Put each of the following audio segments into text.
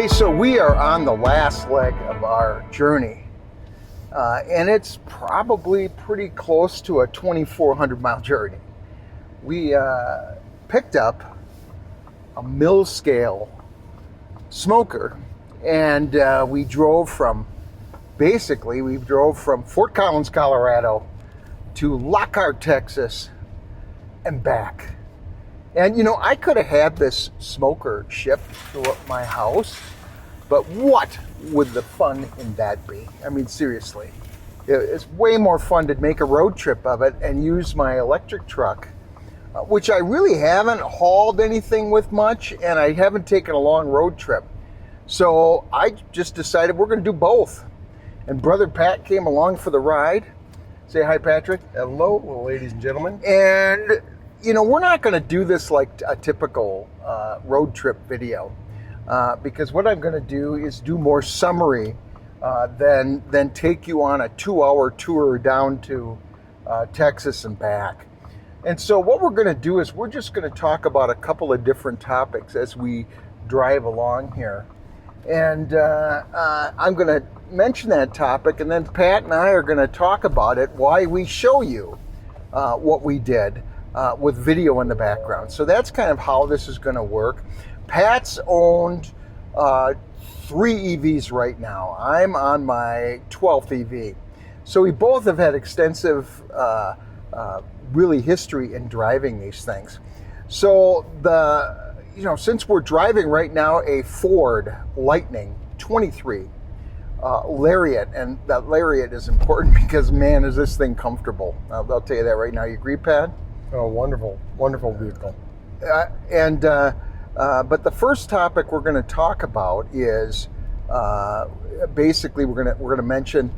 Hey, so we are on the last leg of our journey, and it's probably pretty close to a 2,400 mile journey. We picked up a mill scale smoker, and we drove from Fort Collins, Colorado to Lochart, Texas, and back. And you know, I could have had this smoker shipped to my house, but what would the fun in that be? I mean, seriously, it's way more fun to make a road trip of it and use my electric truck, which I really haven't hauled anything with much, and I haven't taken a long road trip. So I just decided we're going to do both. And Brother Pat came along for the ride. Say hi, Patrick. Hello, ladies and gentlemen. And you know, we're not going to do this like a typical road trip video because what I'm going to do is do more summary than take you on a 2-hour tour down to Texas and back. And so what we're going to do is we're just going to talk about a couple of different topics as we drive along here. And I'm going to mention that topic, and then Pat and I are going to talk about it, why we show you what we did. With video in the background. So that's kind of how this is going to work. Pat's owned 3 EVs right now. I'm on my 12th EV. So we both have had extensive really history in driving these things. So since we're driving right now a Ford Lightning 23 Lariat, and that Lariat is important because man, is this thing comfortable. I'll tell you that right now. You agree, Pat? Oh, wonderful, wonderful vehicle. But the first topic we're going to talk about is basically we're going to mention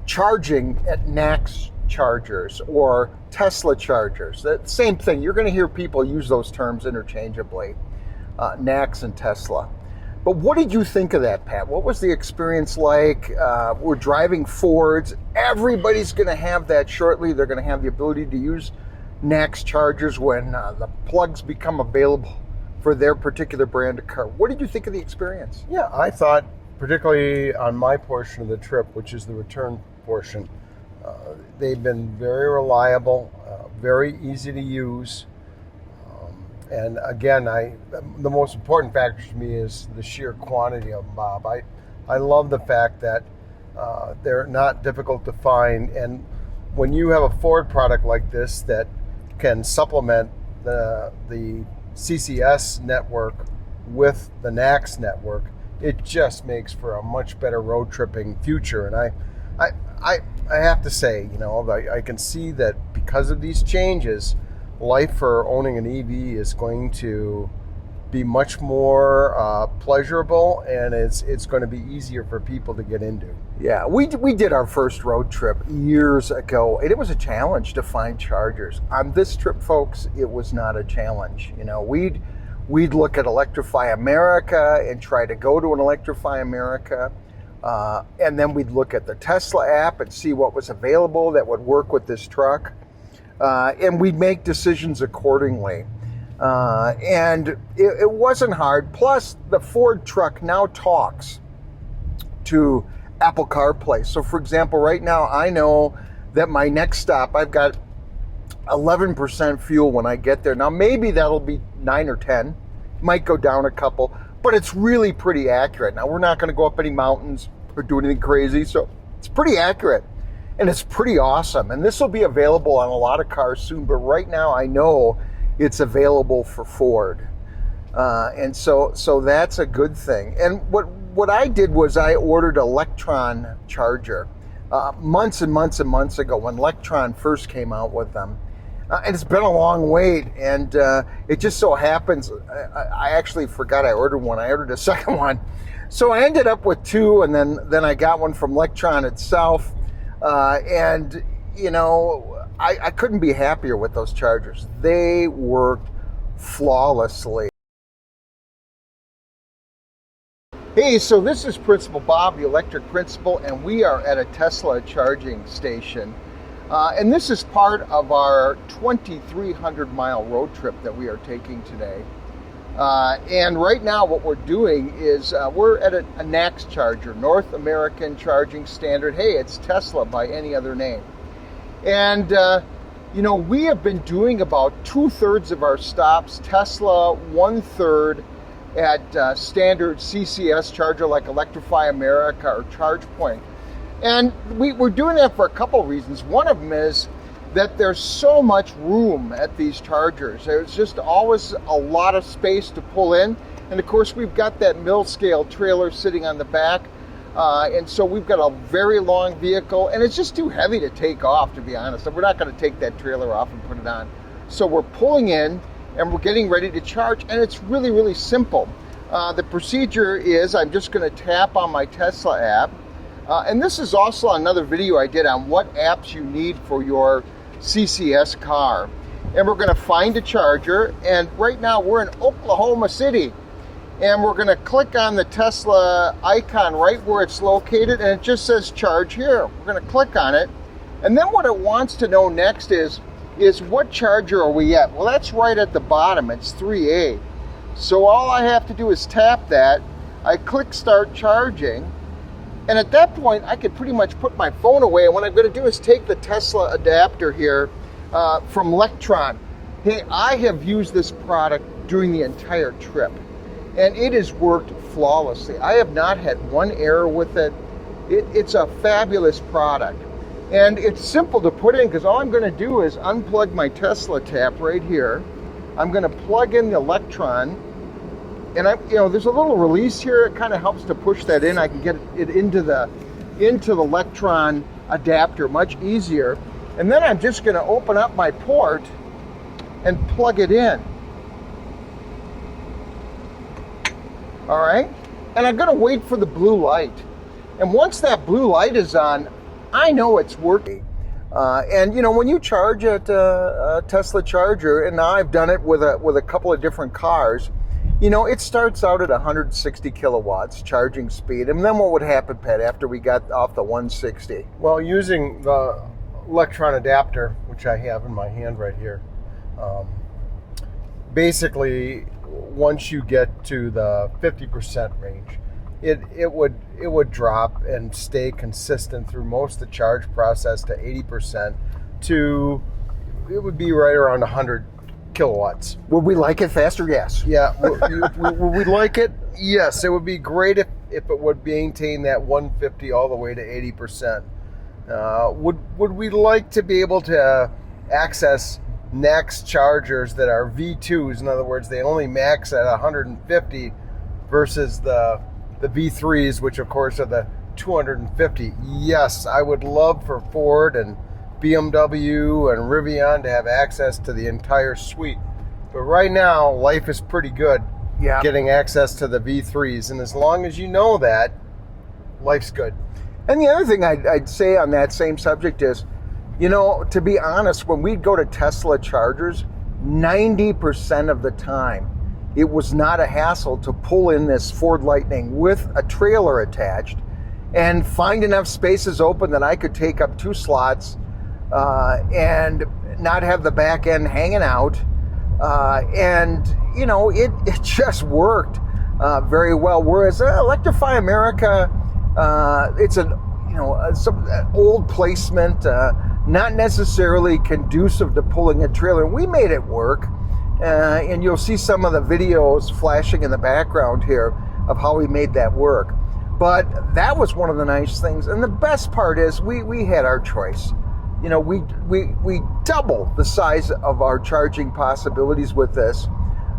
charging at NACS chargers or Tesla chargers. The same thing. You're going to hear people use those terms interchangeably, NACS and Tesla. But what did you think of that, Pat? What was the experience like? We're driving Fords. Everybody's going to have that shortly. They're going to have the ability to use NACS chargers when the plugs become available for their particular brand of car. What did you think of the experience? Yeah, I thought, particularly on my portion of the trip, which is the return portion, they've been very reliable, very easy to use. And again, the most important factor to me is the sheer quantity of them, Bob. I love the fact that they're not difficult to find. And when you have a Ford product like this that can supplement the CCS network with the NACS network, it just makes for a much better road tripping future. And I have to say, you know, I can see that because of these changes, life for owning an EV is going to be much more pleasurable, and it's going to be easier for people to get into. Yeah, we did our first road trip years ago, and it was a challenge to find chargers. On this trip, folks, it was not a challenge. You know, we'd look at Electrify America and try to go to an Electrify America, and then we'd look at the Tesla app and see what was available that would work with this truck, and we'd make decisions accordingly. And it wasn't hard. Plus, the Ford truck now talks to Apple CarPlay. So, for example, right now I know that my next stop, I've got 11% fuel when I get there. Now, maybe that'll be 9 or 10. Might go down a couple, but it's really pretty accurate. Now, we're not going to go up any mountains or do anything crazy, so it's pretty accurate. And it's pretty awesome. And this will be available on a lot of cars soon, but right now I know it's available for Ford. And so that's a good thing. And what I did was I ordered a Lectron charger months and months and months ago when Lectron first came out with them. And it's been a long wait, and it just so happens I actually forgot I ordered one. I ordered a second one. So I ended up with 2, and then I got one from Lectron itself. And, you know, I couldn't be happier with those chargers. They worked flawlessly. Hey, so this is Principal Bob, the electric principal, and we are at a Tesla charging station. And this is part of our 2,300 mile road trip that we are taking today. And right now what we're doing is we're at a NACS charger, North American Charging Standard. Hey, it's Tesla by any other name. And you know, we have been doing about 2/3 of our stops Tesla, 1/3 at standard CCS charger like Electrify America or ChargePoint. And we're doing that for a couple of reasons. One of them is that there's so much room at these chargers. There's just always a lot of space to pull in. And of course, we've got that mill scale trailer sitting on the back. And so we've got a very long vehicle, and it's just too heavy to take off, to be honest. And we're not going to take that trailer off and put it on. So we're pulling in and we're getting ready to charge, and it's really, really simple. The procedure is I'm just going to tap on my Tesla app. And this is also another video I did on what apps you need for your CCS car. And we're going to find a charger, and right now we're in Oklahoma City. And we're going to click on the Tesla icon right where it's located, and it just says charge here. We're going to click on it. And then what it wants to know next is what charger are we at? Well, that's right at the bottom. It's 3A. So all I have to do is tap that. I click start charging. And at that point, I could pretty much put my phone away. And what I'm going to do is take the Tesla adapter here from Lectron. Hey, I have used this product during the entire trip, and it has worked flawlessly. I have not had one error with it. It's a fabulous product. And it's simple to put in because all I'm going to do is unplug my Tesla tap right here. I'm going to plug in the Electron. And there's a little release here. It kind of helps to push that in. I can get it into the Lectron adapter much easier. And then I'm just going to open up my port and plug it in. All right, and I'm going to wait for the blue light. And once that blue light is on, I know it's working. And you know, when you charge at a Tesla charger, and now I've done it with a couple of different cars, you know, it starts out at 160 kilowatts charging speed. And then what would happen, Pat, after we got off the 160? Well, using the Lectron Adapter, which I have in my hand right here, basically, once you get to the 50% range, it would drop and stay consistent through most of the charge process to 80% to, it would be right around 100 kilowatts. Would we like it faster? Yes. Yeah. Would we like it? Yes. It would be great if it would maintain that 150 all the way to 80%. Would we like to be able to access NACS chargers that are V2s? In other words, they only max at 150 versus the V3s, which of course are the 250. Yes, I would love for Ford and BMW and Rivian to have access to the entire suite. But right now, life is pretty good getting access to the V3s. And as long as you know that, life's good. And the other thing I'd say on that same subject is, you know, to be honest, when we'd go to Tesla chargers, 90% of the time, it was not a hassle to pull in this Ford Lightning with a trailer attached and find enough spaces open that I could take up 2 slots and not have the back end hanging out. And, you know, it just worked very well. Whereas Electrify America, it's some old placement, not necessarily conducive to pulling a trailer. We made it work, and you'll see some of the videos flashing in the background here of how we made that work. But that was one of the nice things, and the best part is we had our choice. You know, we double the size of our charging possibilities with this.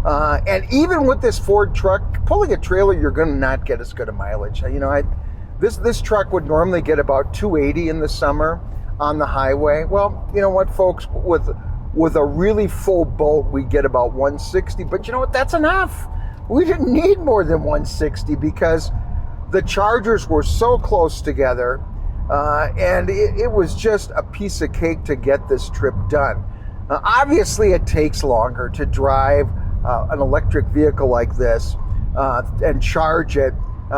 And even with this Ford truck, pulling a trailer, you're going to not get as good a mileage. You know, this truck would normally get about 280 in the summer on the highway. Well, you know what, folks, with a really full boat, we get about 160. But you know what? That's enough. We didn't need more than 160 because the chargers were so close together. And it was just a piece of cake to get this trip done. Obviously, it takes longer to drive an electric vehicle like this and charge it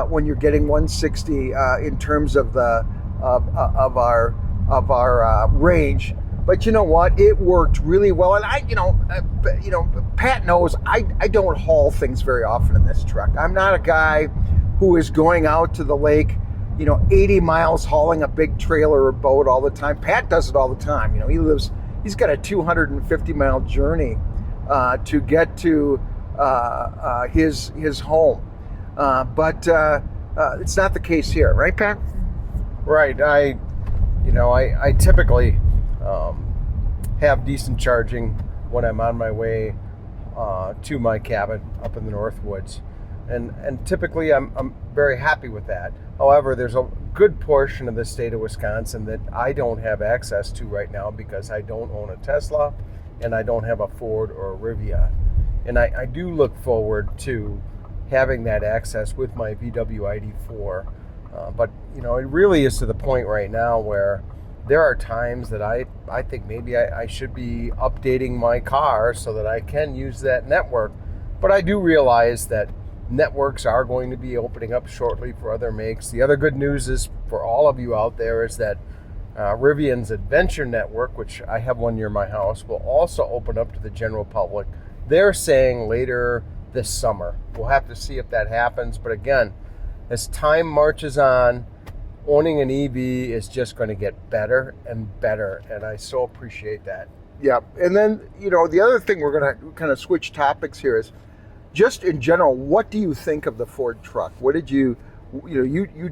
when you're getting 160 in terms of our range. But you know what? It worked really well. And Pat knows I don't haul things very often in this truck. I'm not a guy who is going out to the lake, 80 miles hauling a big trailer or boat all the time. Pat does it all the time. He's got a 250-mile journey to get to his home. But it's not the case here, right, Pat? Right. I typically have decent charging when I'm on my way to my cabin up in the Northwoods, and typically I'm very happy with that. However, there's a good portion of the state of Wisconsin that I don't have access to right now because I don't own a Tesla and I don't have a Ford or a Rivian. And I do look forward to having that access with my VW ID4. But it really is to the point right now where there are times that I think maybe I should be updating my car so that I can use that network. But I do realize that networks are going to be opening up shortly for other makes. The other good news is for all of you out there is that Rivian's Adventure Network, which I have one near my house, will also open up to the general public. They're saying later this summer. We'll have to see if that happens. But again, as time marches on, owning an EV is just going to get better and better. And I so appreciate that. Yeah. And then, the other thing we're going to kind of switch topics here is just in general, what do you think of the Ford truck? What did you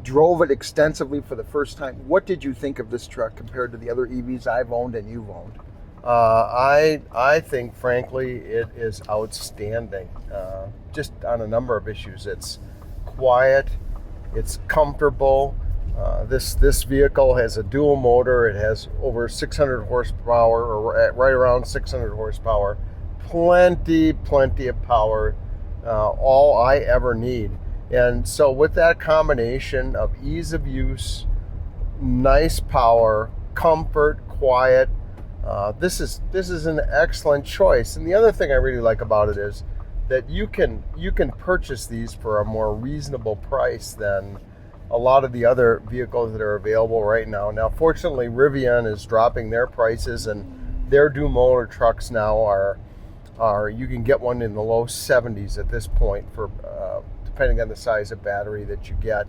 drove it extensively for the first time. What did you think of this truck compared to the other EVs I've owned and you've owned? I think, frankly, it is outstanding. Just on a number of issues. It's quiet. It's comfortable. This vehicle has a dual motor. It has over 600 horsepower, or right around 600 horsepower. Plenty of power. All I ever need. And so with that combination of ease of use, nice power, comfort, quiet, this is an excellent choice. And the other thing I really like about it is that you can purchase these for a more reasonable price than a lot of the other vehicles that are available right now. Now, fortunately, Rivian is dropping their prices, and their dual motor trucks now are you can get one in the low 70s at this point for depending on the size of battery that you get.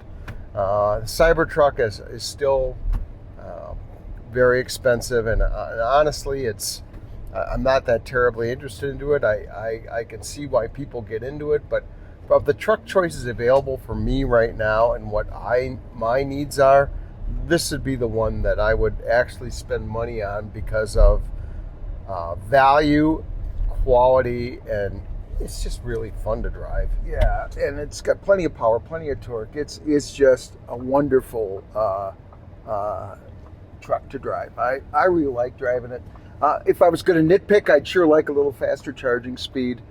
The Cybertruck is still very expensive, and honestly, I'm not that terribly interested into it. I can see why people get into it, but of the truck choices available for me right now and what my needs are, this would be the one that I would actually spend money on because of value, quality, and it's just really fun to drive. Yeah, and it's got plenty of power, plenty of torque. It's just a wonderful truck to drive. I really like driving it. If I was going to nitpick, I'd sure like a little faster charging speed.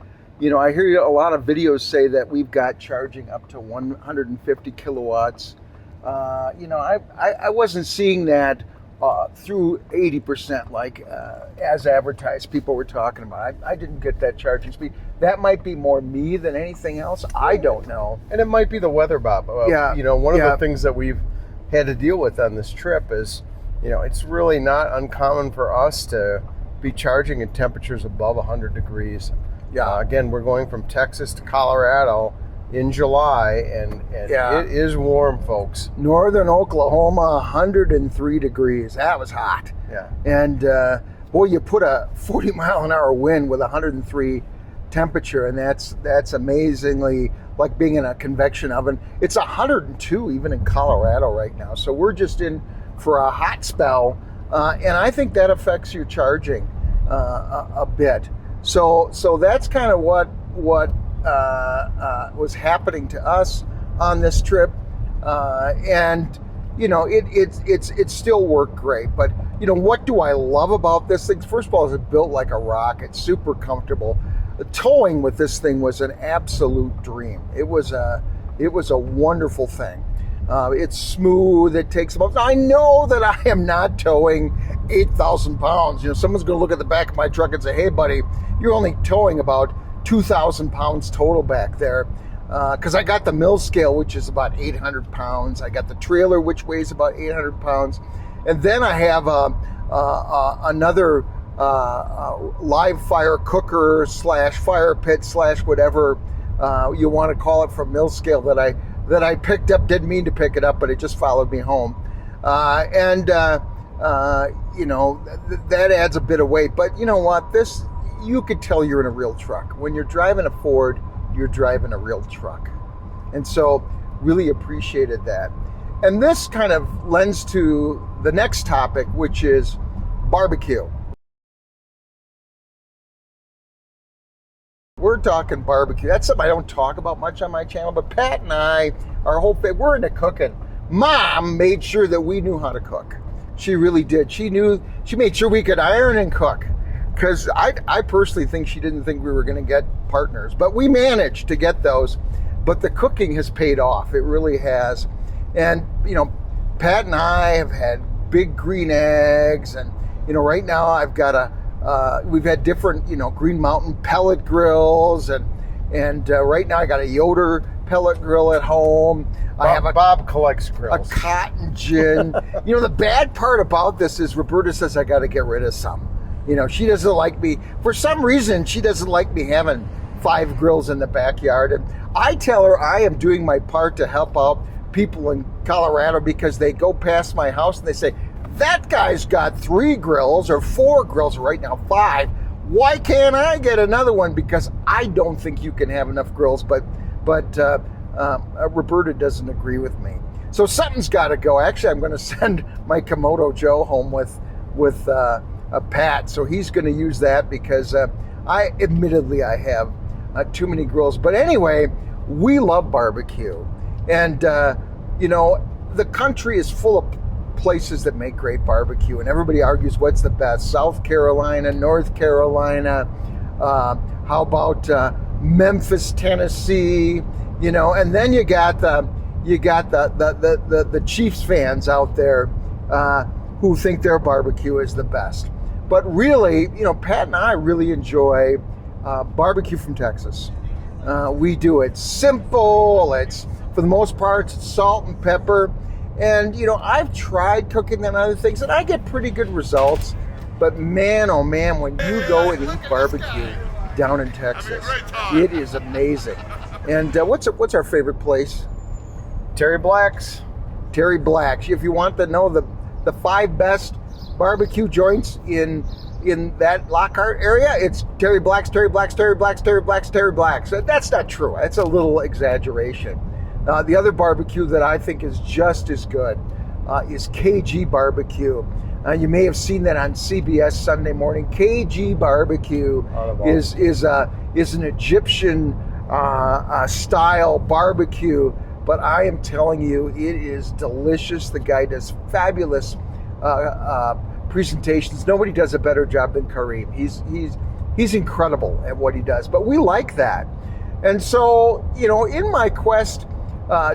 I hear a lot of videos say that we've got charging up to 150 kilowatts. I wasn't seeing that through 80% like as advertised people were talking about. I didn't get that charging speed. That might be more me than anything else. I don't know. And it might be the weather, Bob. One of the things that we've had to deal with on this trip is, it's really not uncommon for us to be charging at temperatures above 100 degrees. Yeah. Again, we're going from Texas to Colorado in July, and it is warm, folks. Northern Oklahoma, 103 degrees. That was hot. Yeah. And boy, you put a 40 mile an hour wind with 103 temperature, and that's amazingly like being in a convection oven. It's 102 even in Colorado right now. So we're just in for a hot spell, and I think that affects your charging a bit. So that's kind of what was happening to us on this trip, and it still worked great. But what do I love about this thing? First of all, it's built like a rock. It's super comfortable. The towing with this thing was an absolute dream. It was a wonderful thing. It's smooth. It takes about. I know that I am not towing 8,000 pounds. Someone's going to look at the back of my truck and say, "Hey, buddy, you're only towing about 2,000 pounds total back there." Because I got the mill scale, which is about 800 pounds. I got the trailer, which weighs about 800 pounds. And then I have another live fire cooker slash fire pit slash whatever you want to call it from mill scale that I picked up. Didn't mean to pick it up, but it just followed me home. That adds a bit of weight. But you know what? You could tell you're in a real truck. When you're driving a Ford, you're driving a real truck. And so really appreciated that. And this kind of lends to the next topic, which is barbecue. We're talking barbecue. That's something I don't talk about much on my channel, but Pat and I, our whole family, we're into cooking. Mom made sure that we knew how to cook. She really did. She made sure we could iron and cook. Because I personally think she didn't think we were going to get partners, but we managed to get those. But the cooking has paid off. It really has. And, Pat and I have had big green eggs. And, right now I've got we've had different, Green Mountain pellet grills. And right now I got a Yoder pellet grill at home. Bob collects grills. A cotton gin. The bad part about this is Roberta says I got to get rid of some. She doesn't like me. For some reason, she doesn't like me having 5 grills in the backyard. And I tell her I am doing my part to help out people in Colorado because they go past my house and they say, that guy's got 3 grills or 4 grills, right now 5. Why can't I get another one? Because I don't think you can have enough grills. But Roberta doesn't agree with me. So something's got to go. Actually, I'm going to send my Komodo Joe home with a Pat, so he's going to use that because I have too many grills. But anyway, we love barbecue, and the country is full of places that make great barbecue, and everybody argues what's the best. South Carolina, North Carolina, how about Memphis, Tennessee, and then you got the Chiefs fans out there who think their barbecue is the best. But really, Pat and I really enjoy barbecue from Texas. We do it simple. It's, for the most part, it's salt and pepper. And, I've tried cooking and other things, and I get pretty good results. But man, oh man, when you go and eat barbecue down in Texas, it is amazing. And what's our favorite place? Terry Black's. Terry Black's. If you want to know the 5 best barbecue joints in that Lochart area, it's Terry Black's, Terry Black's, Terry Black's, Terry Black's, Terry Black's. That's not true. That's a little exaggeration. The other barbecue that I think is just as good is KG Barbecue. You may have seen that on CBS Sunday morning. KG Barbecue is an Egyptian style barbecue, but I am telling you, it is delicious. The guy does fabulous presentations. Nobody does a better job than Kareem. He's incredible at what he does. But we like that, and so in my quest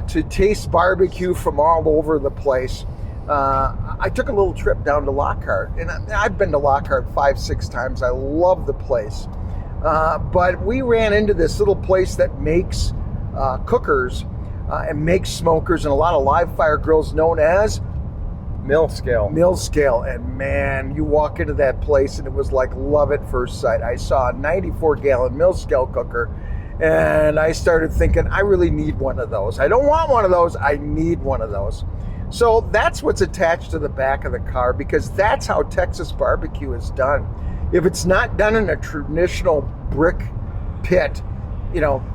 to taste barbecue from all over the place, I took a little trip down to Lochart, and I've been to Lochart 5-6 times. I love the place, but we ran into this little place that makes cookers and makes smokers and a lot of live fire grills known as Mill scale. And man, you walk into that place and it was like love at first sight. I saw a 94-gallon mill scale cooker and I started thinking, I really need one of those. I don't want one of those, I need one of those. So that's what's attached to the back of the car, because that's how Texas barbecue is done. If it's not done in a traditional brick pit,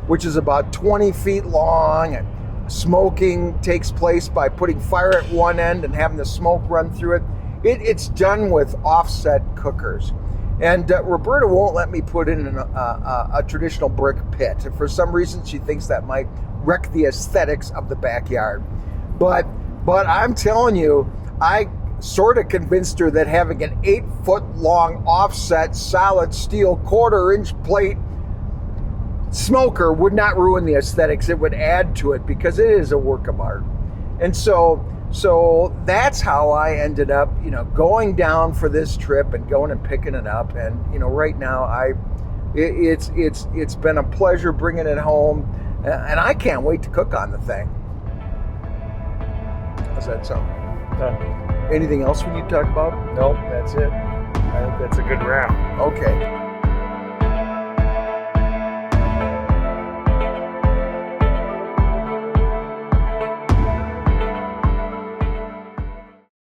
which is about 20 feet long, and smoking takes place by putting fire at one end and having the smoke run through it. It's done with offset cookers. And Roberta won't let me put in a traditional brick pit. For some reason, she thinks that might wreck the aesthetics of the backyard. But I'm telling you, I sort of convinced her that having an 8-foot-long offset solid steel 1/4-inch plate smoker would not ruin the aesthetics. It would add to it because it is a work of art. And so that's how I ended up, going down for this trip and going and picking it up. And right now it's been a pleasure bringing it home, and I can't wait to cook on the thing. How's that sound? Done. Anything else we need to talk about? Nope, that's it. I think that's a good wrap. Okay.